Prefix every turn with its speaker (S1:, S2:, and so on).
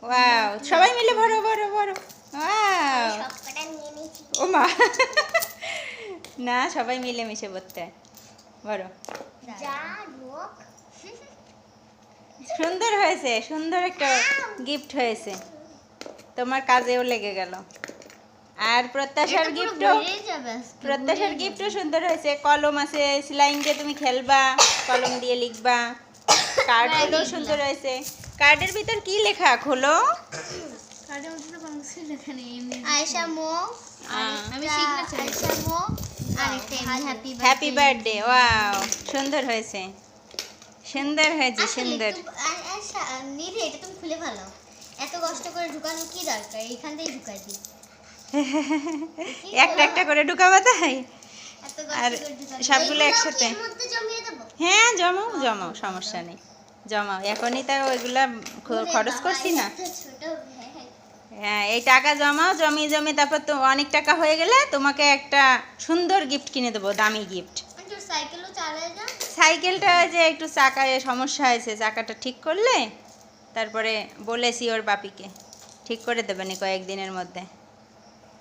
S1: Wow, সবাই মিলে ভরো ভরো ভরো। Wow,
S2: সবকটা নিয়ে নিয়েছি।
S1: ও মা, না সবাই মিলে মিশে ভরতে হয়। ভরো।
S2: যা লোক।
S1: সুন্দর হয়েছে, সুন্দর একটা গিফট হয়েছে, তোমার কাজেও লেগে গেল। আর প্রত্যাশার গিফটও, প্রত্যাশার গিফটও সুন্দর হয়েছে। কলম আছে, স্লাইম দিয়ে তুমি খেলবা, কলম দিয়ে লিখবা। কার্ডগুলো সুন্দর হয়েছে। কার্ডের ভিতর কি লেখা খোলো?
S3: কার্ডের মধ্যে তো কোনো কিছু লেখা নেই, এমনি
S2: আয়েশা মো,
S3: আমি সিগনেচার
S2: আয়েশা মো, আরেকটা হ্যাপি
S1: হ্যাপি বার্থডে। ওয়াও, সুন্দর হয়েছে, সুন্দর হয়েছে, সুন্দর।
S2: আয়েশা নিরে এটা তুমি খুলে ফেলো। এত কষ্ট করে ঢুকানো কি দরকার, এইখান থেকে ঢুকাই দিই।
S1: একটা একটা করে ঢুকাবা তাই?
S2: এত
S1: আর
S2: কষ্ট করে ঢুকানো
S1: সবগুলো
S2: এইগুলো
S1: একসাথে?
S2: এর মধ্যে জমিয়ে দেব।
S1: হ্যাঁ, জমাও জমাও, সমস্যা নেই, জমাও। এখনই তো ওইগুলা খরচ করছি না।
S2: ছোট
S1: হ্যাঁ, এই টাকা জমাও, জমিয়ে জমিয়ে তারপর তো অনেক টাকা হয়ে গেলে তোমাকে একটা সুন্দর গিফট কিনে দেবো, দামি গিফট।
S2: একটু সাইকেলও চালায় যা।
S1: সাইকেলটা ওই যে একটু চাকায় সমস্যা হয়েছে, চাকাটা ঠিক করলে তারপরে বলেছি ওর বাপিকে ঠিক করে দেবেন কয়েকদিনের মধ্যে।